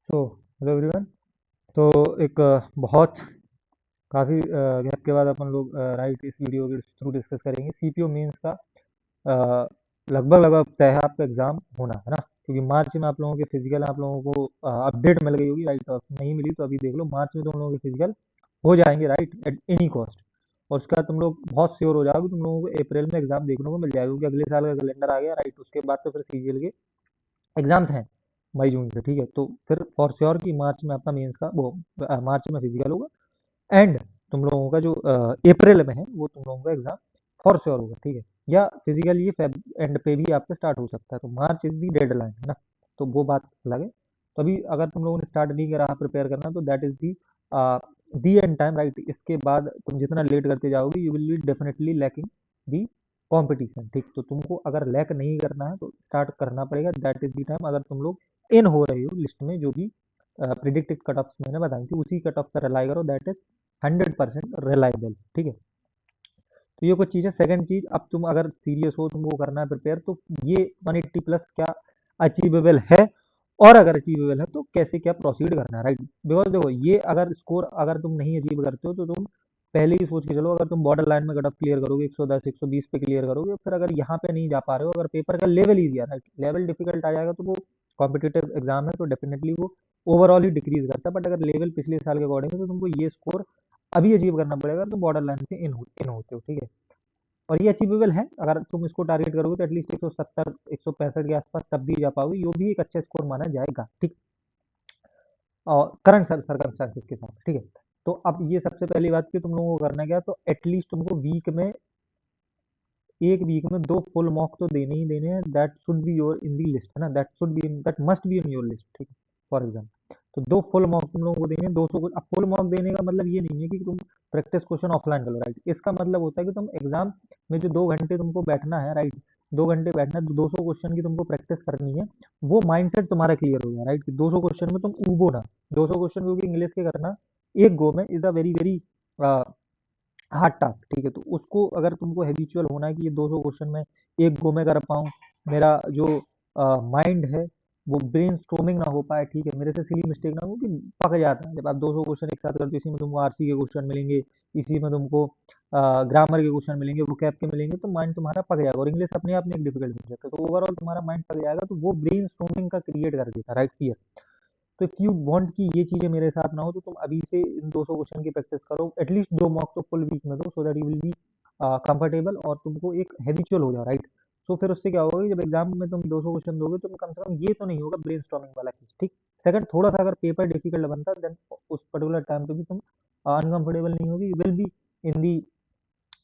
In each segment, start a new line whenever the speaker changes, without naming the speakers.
So hello everyone. तो एक बहुत काफ़ी गैप के बाद अपन लोग राइट इस वीडियो के थ्रू डिस्कस करेंगे सीपीओ मेंस का। अ, लगभग लगभग तय है आपका एग्ज़ाम होना, है ना? क्योंकि मार्च में आप लोगों के फिजिकल आप लोगों को अपडेट मिल गई होगी, राइट? और नहीं मिली तो अभी देख लो, मार्च में तुम लोगों के फिजिकल हो जाएंगे, राइट, एट एनी कॉस्ट। और उसका तुम लोग बहुत श्योर हो जाओगे, तुम लोगों को अप्रैल में एग्जाम देखने को मिल जाएगा, क्योंकि अगले साल का कैलेंडर आ गया, राइट? उसके बाद तो फिर सीजीएल के एग्जाम्स हैं मई जून से, ठीक है? तो फिर फॉर श्योर कि मार्च में आपका मेंस का वो मार्च में फिजिकल होगा। एंड तुम लोगों का जो अप्रैल में है वो तुम लोगों का एग्जाम फॉर श्योर होगा, ठीक है? या फिजिकल ये फेब एंड पे भी आपका स्टार्ट हो सकता है, तो मार्च इज दी डेडलाइन, है ना? तो वो बात अलग है। तो अभी अगर तुम लोगों ने स्टार्ट नहीं करा प्रिपेयर करना, तो that is the and time, right? इसके बाद तुम जितना लेट करते जाओगे you will be definitely lacking the competition, ठीक? तो तुमको अगर लैक नहीं करना है तो स्टार्ट करना पड़ेगा, दैट इज दी टाइम। अगर तुम लोग इन हो रहे हो लिस्ट में, जो भी प्रिडिक्टेड कट ऑफ मैंने बताई थी, उसी कट ऑफ पर रिलाई करो, दैट इज 100% रिलायबल, ठीक है? तो ये कुछ चीज़ है। सेकंड चीज, अब तुम अगर सीरियस हो, तुमको करना है प्रिपेयर, तो ये 180 प्लस क्या अचीवेबल है, और अगर अचीवेबल है तो कैसे क्या प्रोसीड करना है, राइट? बिकॉज देखो, ये अगर स्कोर अगर तुम नहीं अचीव करते हो तो तुम पहले ही सोच के चलो, अगर तुम बॉर्डर लाइन में कट ऑफ क्लियर करोगे, 110 120 पे क्लियर करोगे, फिर अगर यहाँ पे नहीं जा पा रहे हो, अगर पेपर का लेवल ईजी है, राइट, लेवल डिफिकल्ट आ जाएगा, तो वो कॉम्पिटेटिव एग्जाम है, तो डेफिनेटली वो ओवरऑल ही डिक्रीज करता है। बट अगर लेवल पिछले साल के अकॉर्डिंग है, तो तुमको ये स्कोर अभी अचीव करना पड़ेगा, तो बॉर्डर लाइन से इन होते हो, ठीक है? और ये अचीवेबल है, अगर तुम इसको टारगेट करोगे तो एटलीस्ट 170 165 के आसपास तब भी जा पाओगे, यो भी एक अच्छा स्कोर माना जाएगा, ठीक? और करंट सर्कमस्टांसेस के साथ, ठीक है? तो अब ये सबसे पहली बात कि तुम लोगों को करना क्या है, तो एटलीस्ट तुमको वीक में, एक वीक में 2 फुल मॉक तो देने ही देने हैं, that should be your in the list, है ना? That should be in, that must be in your list, ठीक है? फॉर एग्जाम्पल, तो 2 फुल मॉक तुम लोगों को देने हैं, 200 को। अब फुल मॉक देने का मतलब ये नहीं है कि तुम प्रैक्टिस क्वेश्चन ऑफलाइन करो, राइट? इसका मतलब होता है कि तुम एग्जाम में जो 2 घंटे तुमको बैठना है, राइट, 2 घंटे बैठना है, 200 क्वेश्चन की तुमको प्रैक्टिस करनी है, वो माइंडसेट तुम्हारा क्लियर हो गया, राइट? कि 200 क्वेश्चन में तुम ऊबो ना। 200 क्वेश्चन क्योंकि इंग्लिश के करना एक गो में is a very very hard task, ठीक है? तो उसको अगर तुमको हैबिचुअल होना है कि ये 200 क्वेश्चन में एक गो में कर पाऊँ, मेरा जो माइंड है वो ब्रेन स्टॉर्मिंग ना हो पाए, ठीक है? मेरे से सिली मिस्टेक ना हो, कि पक जाता है जब आप 200 क्वेश्चन एक साथ करते हो, इसी में तुमको आरसी के क्वेश्चन मिलेंगे, इसी में तुमको ग्रामर के क्वेश्चन मिलेंगे, वोकैब के मिलेंगे, तो माइंड तुम्हारा पक जाएगा, और इंग्लिश अपने आप में एक डिफिकल्ट सब्जेक्ट है, तो ओवरऑल तुम्हारा माइंड पक जाएगा, तो वो ब्रेन स्टॉर्मिंग का क्रिएट कर देता है, राइट? फियर। तो इफ यू वांट कि ये चीज़ें मेरे साथ ना हो, तो तुम अभी से इन 200 क्वेश्चन की प्रैक्टिस करो, एटलीस्ट 2 मॉक तो फुल वीक में दो, so that you will be comfortable, और तुमको एक हैबिचुअल हो जाओ, राइट? तो फिर उससे क्या होगा कि जब एग्जाम में तुम 200 क्वेश्चन दोगे, तो कम से कम ये तो नहीं होगा ब्रेन स्टॉर्मिंग वाला चीज, ठीक? सेकंड, थोड़ा सा अगर पेपर डिफिकल्ट बनता है, देन उस पर्टिकुलर टाइम पे भी तुम अनकंफर्टेबल नहीं होगी, you will be in the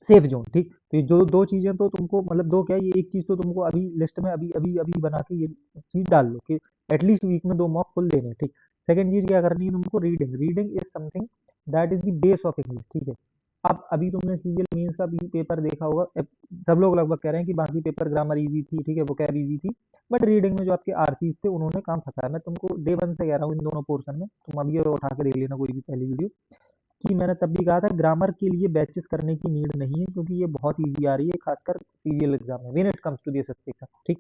safe zone, ठीक? तो ये जो दो चीजें तो तुमको, मतलब दो क्या, ये एक चीज तो तुमको अभी लिस्ट में अभी अभी अभी बना के ये चीज डाल लो कि एटलीस्ट वीक में 2 मॉक फुल देने हैं, ठीक? सेकंड चीज क्या करनी है तुमको, reading. Reading is something that is the base of English, ठीक है? अब अभी तुमने सीजीएल मेंस का भी पेपर देखा होगा, सब लोग लगभग कह रहे हैं कि बाकी पेपर ग्रामर इजी थी, ठीक है, वो कैब इजी थी, बट रीडिंग में जो आपके आरसीज थे उन्होंने काम फंसाया। मैं तुमको डे वन से कह रहा हूँ इन दोनों पोर्शन में, तुम अभी ये उठा के देख लेना कोई भी पहली वीडियो, कि मैंने तब भी कहा था ग्रामर के लिए बैचेस करने की नीड नहीं है, क्योंकि ये बहुत इजी आ रही है, खासकर सीरियल एग्जाम में when it comes to this exam, ठीक?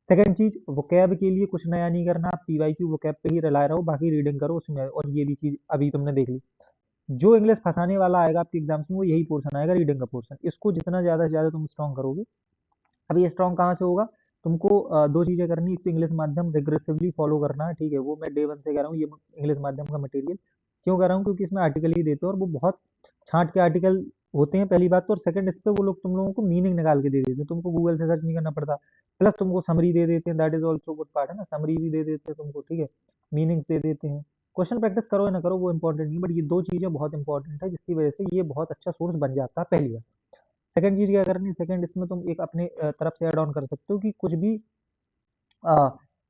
सेकंड चीज, वोकैब के लिए कुछ नया नहीं करना, आप पीवाईक्यू वोकैब पे ही रिलाय रहो, बाकी रीडिंग करो उसमें। और ये भी चीज अभी तुमने देख ली, जो इंग्लिश फंसाने वाला आएगा आपके एग्जाम्स में, वो यही पोर्शन आएगा, रीडिंग का पोर्शन। इसको जितना ज्यादा से ज्यादा तुम स्ट्रॉन्ग करोगे, अब ये स्ट्रॉन्ग कहाँ से होगा? तुमको दो चीजें करनी, एक तो इंग्लिश माध्यम रिग्रेसिवली फॉलो करना है, ठीक है? वो मैं डे वन से कह रहा हूँ, ये इंग्लिश माध्यम का मटेरियल क्यों कर रहा हूँ, क्योंकि इसमें आर्टिकल ही देते हैं, और वो बहुत छांट के आर्टिकल होते हैं, पहली बात तो। और सेकंड, इस पे वो लोग तुम लोगों को मीनिंग निकाल के दे देते हैं, तुमको गूगल से सर्च नहीं करना पड़ता, प्लस तुमको समरी दे देते हैं, that is also good part, है ना? समरी भी दे देते हैं तुमको, ठीक है? मीनिंग दे देते हैं। क्वेश्चन प्रैक्टिस करो या ना करो वो इंपॉर्टेंट नहीं, बट ये दो चीजें बहुत इंपॉर्टेंट है, जिसकी वजह से ये बहुत अच्छा सोर्स बन जाता है, पहली बात। सेकंड चीज क्या करनी, सेकंड इसमें तुम एक अपने तरफ से ऐड ऑन कर सकते हो, कि कुछ भी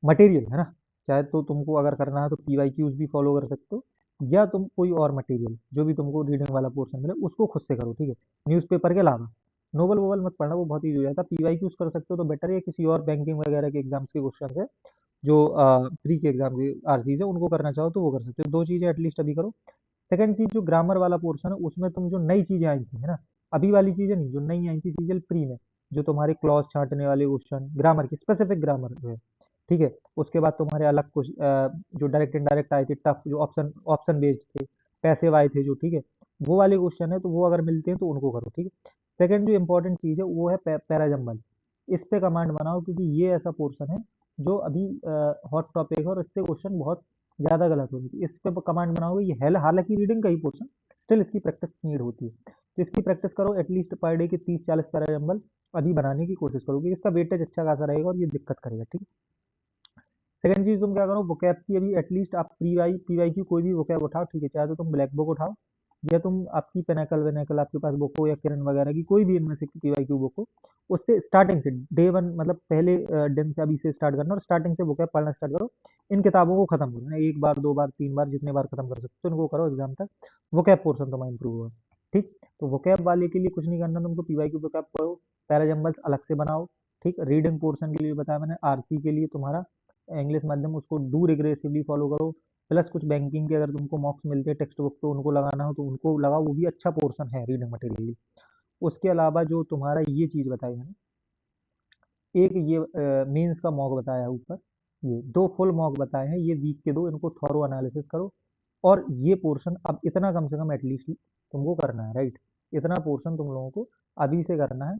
मटेरियल, है ना? चाहे तो तुमको अगर करना है तो पीवाईक्यूज भी फॉलो कर सकते हो, या तुम कोई और मटेरियल जो भी तुमको रीडिंग वाला पोर्शन मिले उसको खुद से करो, ठीक है? न्यूज़पेपर के अलावा नोबल वोबल मत पढ़ना, वो बहुत ईजी हो जाता है। पीवाईक्यूज कर सकते हो तो बेटर है, किसी और बैंकिंग वगैरह के एग्जाम्स के क्वेश्चन है, जो प्री के एग्जाम के आरसीज है, उनको करना चाहो तो वो कर सकते हो। दो चीजें एटलीस्ट अभी करो। सेकंड चीज, जो ग्रामर वाला पोर्शन है उसमें तुम जो नई चीजें आई थी, है ना, अभी वाली चीजें नहीं, जो नई आई थी सीजल प्री में, जो तुम्हारे क्लॉज छांटने वाले क्वेश्चन, ग्रामर की स्पेसिफिक ग्रामर जो है, ठीक है। उसके बाद तुम्हारे अलग कुछ जो डायरेक्ट इनडायरेक्ट आए थे टफ, जो ऑप्शन ऑप्शन बेस्ड थे, पैसिव आए थे जो, ठीक है, वो वाले क्वेश्चन है तो वो अगर मिलते हैं तो उनको करो, ठीक है। सेकंड जो इंपॉर्टेंट चीज़ है वो है पैराजम्बल। इस पे कमांड बनाओ क्योंकि ये ऐसा पोर्शन है जो अभी हॉट टॉपिक है और इससे क्वेश्चन बहुत ज़्यादा गलत होती है। इस पे कमांड बनाओगे, ये है हालांकि रीडिंग का ही पोर्शन, स्टिल इसकी प्रैक्टिस नीड होती है। तो इसकी प्रैक्टिस करो एटलीस्ट पर डे के 30-40 पैराजम्बल अभी बनाने की कोशिश करो क्योंकि इसका वेटेज अच्छा खासा रहेगा और ये दिक्कत करेगा, ठीक है। सेकंड चीज तुम क्या करो, वोकैब की अभी एटलीस्ट आप पीवाई की कोई भी वोकैब उठाओ, ठीक है, चाहे तो तुम ब्लैक बुक उठाओ या तुम आपकी पेनाकल वेनाकल आपके पास बुक हो या किरण वगैरह की कोई भी इनमें से पीवाई की बुक हो, उससे स्टार्टिंग से डे वन मतलब पहले दिन से अभी से स्टार्ट करना और स्टार्टिंग से वोकैब पढ़ना स्टार्ट करो। इन किताबों को खत्म करो ना, एक बार दो बार तीन बार जितने बार खत्म कर सकते हो इनको करो एग्जाम तक, वोकैब पोर्शन तुम्हारा इंप्रूव होगा, ठीक। तो वोकैब वाले के लिए कुछ नहीं करना, तुमको पीवाई की वोकैब पढ़ो, पैराजम्बल्स अलग से बनाओ, ठीक। रीडिंग पोर्शन के लिए बताया मैंने, आरसी के लिए तुम्हारा इंग्लिश माध्यम उसको डू रिग्रेसिवली फॉलो करो, प्लस कुछ बैंकिंग के अगर तुमको मॉक्स मिलते हैं टेक्स्ट बुक तो उनको लगाना हो तो उनको लगाओ, वो भी अच्छा पोर्शन है रीडिंग मटेरियल। उसके अलावा जो तुम्हारा ये चीज बताई मैंने, एक ये मेंस का मॉक बताया है ऊपर, ये दो फुल मॉक बताए हैं, ये वीक के दो, इनको थॉरो एनालिसिस करो। और ये पोर्शन अब इतना कम से कम एटलीस्ट तुमको करना है, राइट। इतना पोर्शन तुम लोगों को अभी से करना है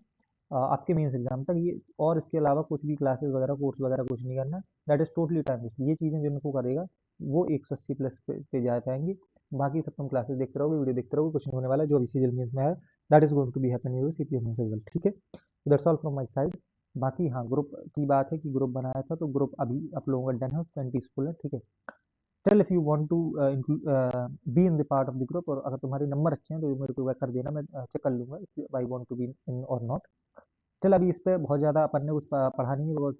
आपके मेंस एग्जाम तक ये। और इसके अलावा कुछ भी क्लासेस वगैरह कोर्स वगैरह कुछ नहीं करना, that is totally time waste. ये चीज़ें जिनको करेगा वो 180 प्लस पे जा पाएंगे। बाकी सब तुम क्लासेस देखते रहोगे, वीडियो देखते रहोगे, कुछ नहीं होने वाला है। जो अभी सीजन मेंस में है that is going to be happen your CPO mains as well, ठीक है। That's all from my side. बाकी हाँ, ग्रुप की बात है कि ग्रुप बनाया था तो ग्रुप अभी आप लोगों का डन है, उसमें पीसफुल है, ठीक है। Still if you want to be in the part of the group, और अगर तुम्हारे नंबर अच्छे हैं तो मेरे को कर देना, मैं चेक कर लूंगा if I want to be in और नॉट। चल अभी इस पे बहुत ज़्यादा अपन ने कुछ पढ़ा नहीं है, वो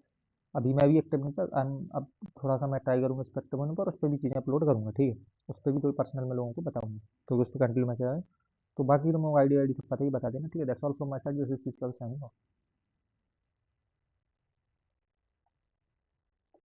अभी मैं भी एक्टिव नहीं था। अब थोड़ा सा मैं ट्राई करूंगा इस पर एक्टिव होने पर, उस पर भी चीज़ें अपलोड करूंगा, ठीक है। उस पर भी कोई पर्सनल मैं लोगों को बताऊंगा तो उस पर कंटिन्यू मैं चला है। तो बाकी तो मैं आईडी सब पता ही बता देना, ठीक है। That's all from my side, this is signing off.